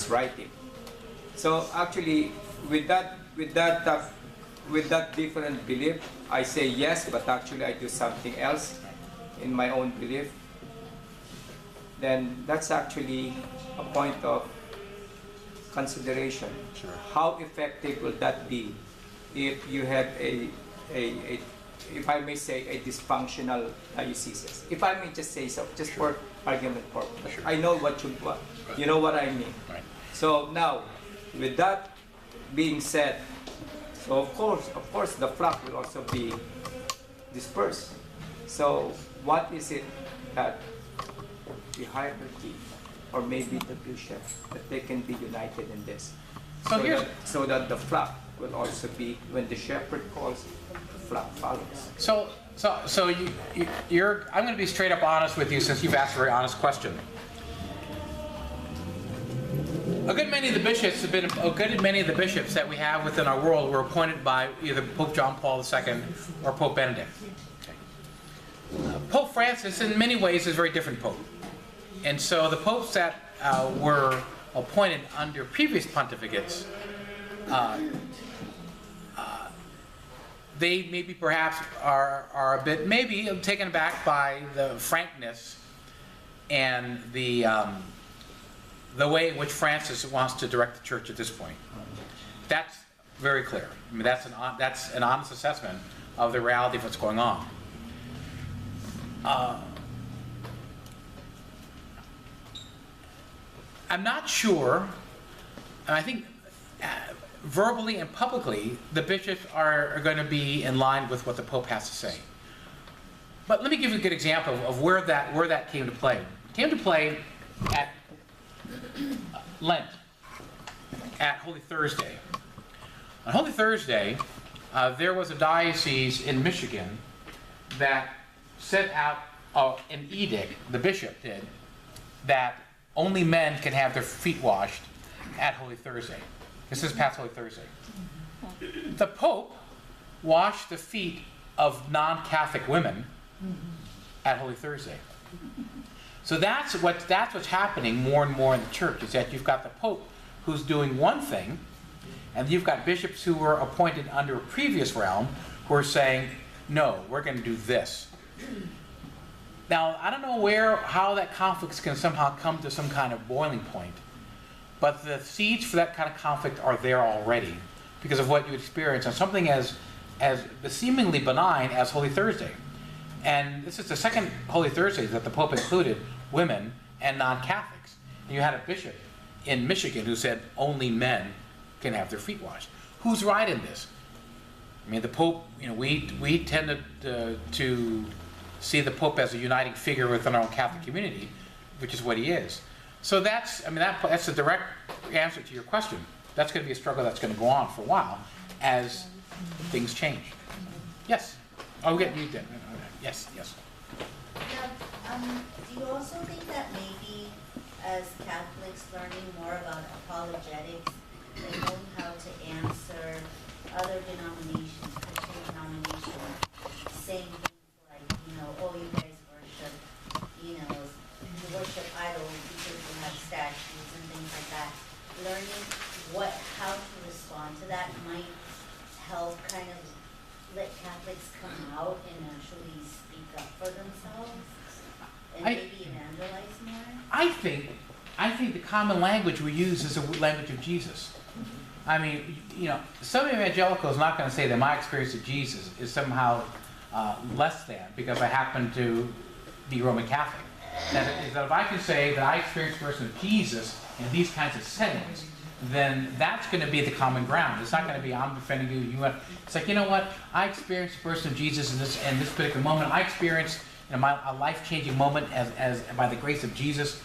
writing. So actually, with that different belief, I say yes, but actually I do something else in my own belief. Then that's actually a point of consideration. Sure. How effective will that be if you have a if I may say, a dysfunctional diocese? If I may just say so, just Sure. for argument purpose. Sure. I know you know what I mean. Right. So now, with that being said, so of course, the flock will also be dispersed. So what is it that the hierarchy, or maybe the bishop, that they can be united in this? So that the flock will also be, when the shepherd calls, the flock follows. So you're. I'm going to be straight up honest with you, since you've asked a very honest question. A good many of the bishops that we have within our world were appointed by either Pope John Paul II or Pope Benedict. Okay. Pope Francis, in many ways, is a very different pope, and so the popes that were appointed under previous pontificates, they maybe perhaps are a bit maybe taken aback by the frankness and the way in which Francis wants to direct the church at this point. That's very clear. I mean, that's an honest assessment of the reality of what's going on. I'm not sure, and I think verbally and publicly, the bishops are going to be in line with what the Pope has to say. But let me give you a good example of where that came to play. It came to play at Lent, at Holy Thursday. On Holy Thursday, there was a diocese in Michigan that set out an edict, the bishop did, that only men can have their feet washed at Holy Thursday. This is past Holy Thursday. The Pope washed the feet of non-Catholic women at Holy Thursday. So that's what's happening more and more in the church, is that you've got the Pope who's doing one thing, and you've got bishops who were appointed under a previous realm who are saying, no, we're going to do this. Now, I don't know how that conflict can somehow come to some kind of boiling point, but the seeds for that kind of conflict are there already because of what you experience on something as seemingly benign as Holy Thursday. And this is the second Holy Thursday that the Pope included women and non-Catholics. And you had a bishop in Michigan who said only men can have their feet washed. Who's right in this? I mean, the Pope, we tend to see the Pope as a uniting figure within our own Catholic community, which is what he is. So that's a direct answer to your question. That's going to be a struggle that's going to go on for a while as things change. Yes? I'll get you then. Yes. Now, do you also think that maybe as Catholics learning more about apologetics and knowing how to answer other denominations, Christian denominations, saying things like, oh, you guys worship, you worship idols because you have statues and things like that. Learning how to respond to that might help kind of let Catholics come out and actually speak up for themselves and maybe evangelize more? I think the common language we use is the language of Jesus. I mean, some evangelicals are not going to say that my experience of Jesus is somehow less than because I happen to be Roman Catholic. That if I can say that I experienced the person of Jesus in these kinds of settings, then that's going to be the common ground. It's not going to be I'm defending you. It's like, you know what? I experienced the person of Jesus in this particular moment. I experienced a life-changing moment as by the grace of Jesus.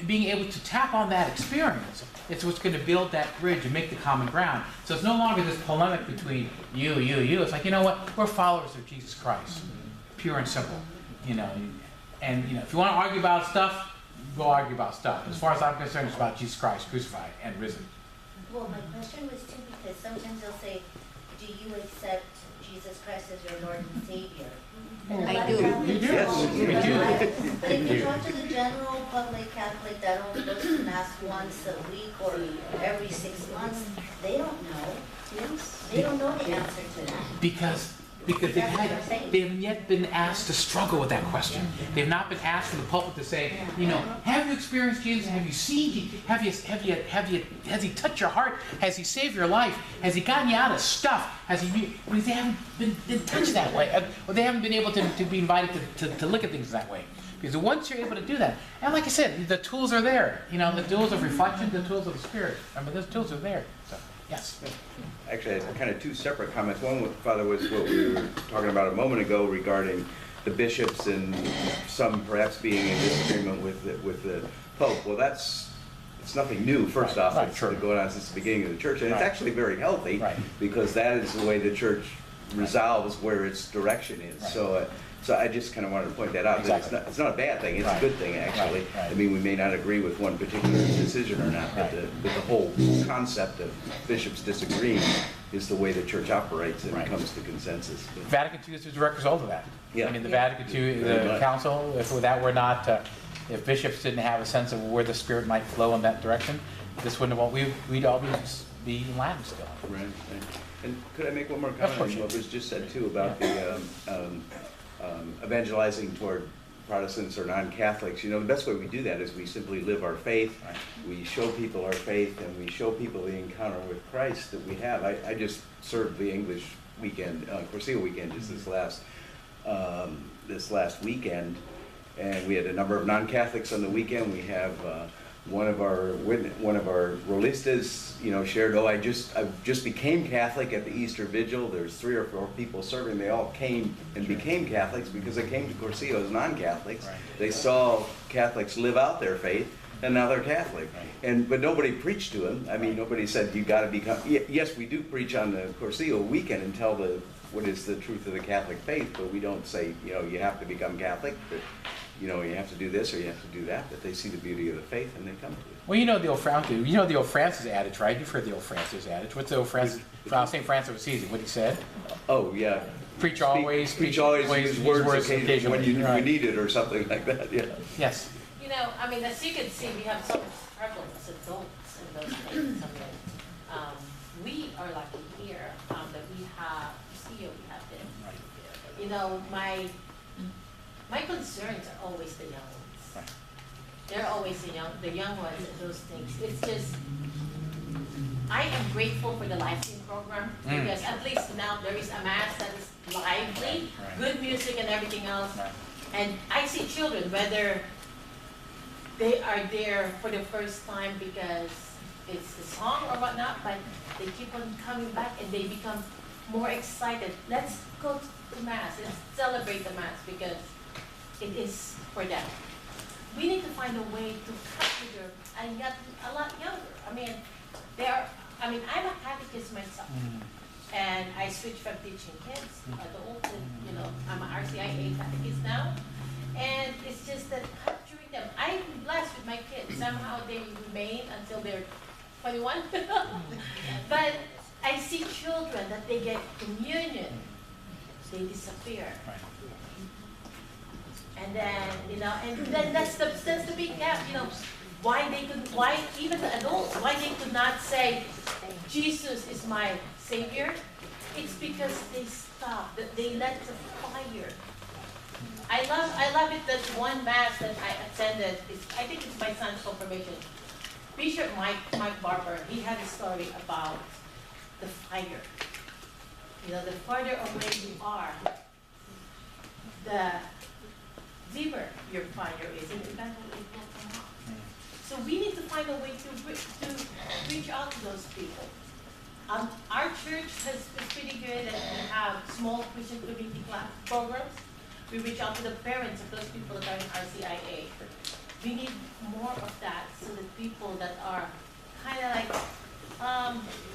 Being able to tap on that experience, it's what's going to build that bridge and make the common ground. So it's no longer this polemic between you. It's like, you know what? We're followers of Jesus Christ, pure and simple. And if you want to argue about stuff, go argue about stuff. As far as I'm concerned, it's about Jesus Christ crucified and risen. Well, my question was too because sometimes they'll say, do you accept Jesus Christ as your Lord and Savior. I do. You do. Yes. We do. But if you talk to the general public Catholic that only goes to Mass once a week or every 6 months, they don't know. They don't know the answer to that. Because they haven't yet been asked to struggle with that question. They've not been asked in the pulpit to say, you know, have you experienced Jesus? Have you seen Jesus? Has he touched your heart? Has he saved your life? Has he gotten you out of stuff? They haven't been touched that way, or they haven't been able to be invited to look at things that way. Because once you're able to do that, and like I said, the tools are there. You know, the tools of reflection, the tools of the Spirit. I mean, those tools are there. So, yes. Actually, it's kind of two separate comments. One, Father, was what we were talking about a moment ago regarding the bishops and some perhaps being in disagreement with the Pope. Well, it's nothing new, first off. It's been going on since the beginning of the Church, and it's actually very healthy because that is the way the Church resolves where its direction is. So I just kind of wanted to point that out. Exactly. That it's not a bad thing. It's a good thing, actually. I mean, we may not agree with one particular decision or not, but the whole concept of bishops disagreeing is the way the Church operates and comes to consensus. Vatican II is a direct result of that. Yeah. I mean, the Vatican II, the Council, if that were not, if bishops didn't have a sense of where the Spirit might flow in that direction, this wouldn't have, we'd all be in Latin still. Right. And could I make one more comment on what was just said, too, about the evangelizing toward Protestants or non-Catholics? You know, the best way we do that is we simply live our faith. We show people our faith, and we show people the encounter with Christ that we have. I just served the English weekend, Corsia weekend, just this last weekend, and we had a number of non-Catholics on the weekend. We have one of our rollistas, you know, shared, I just became Catholic at the Easter Vigil. There's 3 or 4 people serving. They all came and became Catholics because they came to Corsia as non-Catholics. They saw Catholics live out their faith, and now they're Catholic. But nobody preached to them. I mean, nobody said you got to become. Yes, we do preach on the Corsia weekend and tell what is the truth of the Catholic faith, but we don't say, you know, you have to become Catholic. But, you know, you have to do this or you have to do that, but they see the beauty of the faith and they come to it. Well, you know the old Francis adage, right? You've heard the old Francis adage. What's the old Francis? St. Francis of Assisi, what he said? Oh, yeah. Preach always. Preach always. Use words occasionally when you need it or something like that. Yeah. Yes. You know, I mean, as you can see, we have so much struggle as adults in those things. I mean, we are lucky here that we have CEO, we have them. You know, my concerns are always the young ones. Right. They're always the young ones and those things. It's just, I am grateful for the live stream program because at least now there is a mass that is lively, good music and everything else. And I see children, whether they are there for the first time because it's the song or whatnot, but they keep on coming back and they become more excited. Let's go to Mass, let's celebrate the Mass because it is for them. We need to find a way to capture them and get a lot younger. I mean, I'm a catechist myself. And I switched from teaching kids, adults, and, you know, I'm an RCIA catechist now. And it's just that capturing them. I'm blessed with my kids. Somehow they remain until they're 21. But I see children that they get communion, they disappear. And then, you know, and then that's the big gap, you know, why even the adults, why they could not say, Jesus is my Savior? It's because they stop, that they let the fire. I love it that one Mass that I attended, I think it's my son's confirmation. Bishop Mike Barber, he had a story about the fire. You know, the farther away you are, the deeper your fire is, and eventually it will come up. So we need to find a way to reach out to those people. Our church is pretty good, and we have small Christian community class programs. We reach out to the parents of those people that are in RCIA. We need more of that so that people that are kind of like,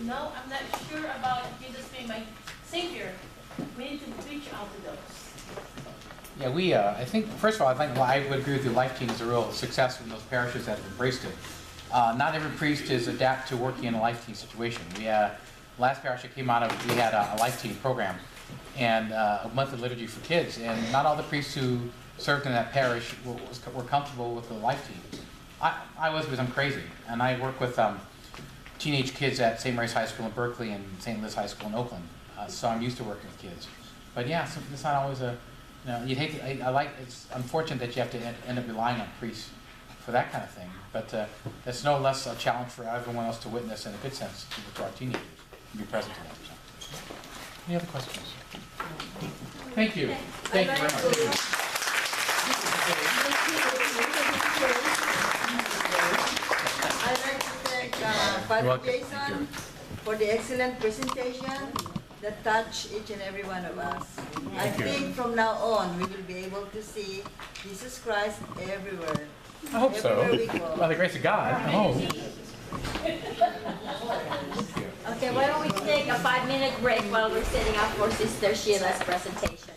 no, I'm not sure about Jesus being my Savior. We need to reach out to those. Yeah, I think, first of all, I would agree with you, Life Team is a real success in those parishes that have embraced it. Not every priest is adapt to working in a Life Team situation. Last parish that came out of, we had a Life Team program. and a monthly liturgy for kids. And not all the priests who served in that parish were comfortable with the life team. I was because I'm crazy, and I work with teenage kids at St. Mary's High School in Berkeley and St. Liz High School in Oakland. So I'm used to working with kids. But yeah, it's not always a, you know, you'd hate to, it's unfortunate that you have to end up relying on priests for that kind of thing. But it's no less a challenge for everyone else to witness, in a good sense, to our teenagers, and be present to them. So. Any other questions? Thank you. Thank you very much. I'd like to thank Father Jayson for the excellent presentation that touched each and every one of us. I think from now on we will be able to see Jesus Christ everywhere. I hope so. Everywhere we go. By the grace of God, I hope. Okay, why don't we take a 5-minute break while we're setting up for Sister Sheila's presentation?